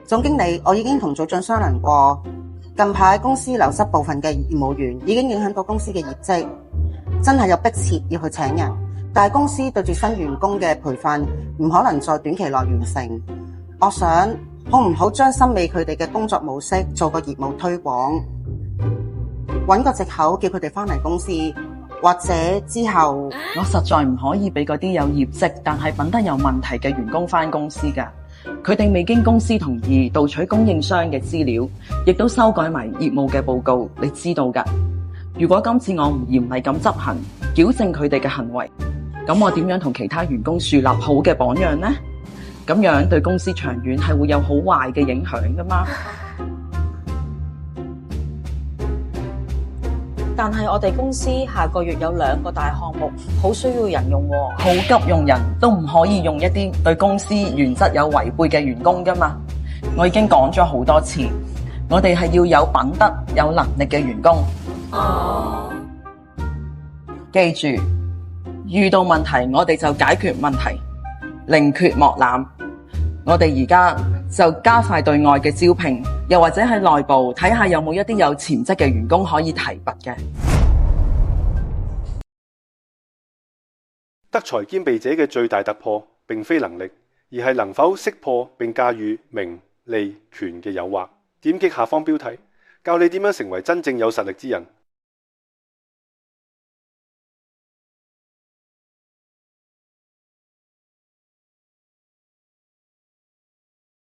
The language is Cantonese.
總經理，我已經同組長商量過，近排公司流失部分嘅業務員，已經影響到公司嘅業績，真係有迫切要去請人。但係公司對住新員工嘅培訓，唔可能在短期內完成。我想，好唔好將森美佢哋嘅工作模式做個業務推廣，揾個藉口叫佢哋返嚟公司，或者之後我實在唔可以俾嗰啲有業績但係品德有問題嘅員工返公司㗎。佢哋未經公司同意盜取供應商嘅資料，亦都修改埋業務嘅報告，你知道㗎。如果今次我唔嚴厲咁執行，矯正佢哋嘅行為，咁我點樣同其他員工樹立好嘅榜樣呢？咁樣對公司長遠係會有好壞嘅影響㗎嘛？但係我哋公司下個月有2個大項目，好需要人用喎。好急用人都唔可以用一啲對公司原則有違背嘅員工㗎嘛。我已經講咗好多次，我哋係要有品德、有能力嘅員工。記住，遇到問題我哋就解決問題，寧缺莫濫。我哋而家就加快對外嘅招聘，又或者喺內部睇下有冇一啲有潛質嘅員工可以提拔嘅。德才兼備者嘅最大突破並非能力，而係能否識破並駕馭名利權嘅誘惑。點擊下方標題，教你點樣成為真正有實力之人。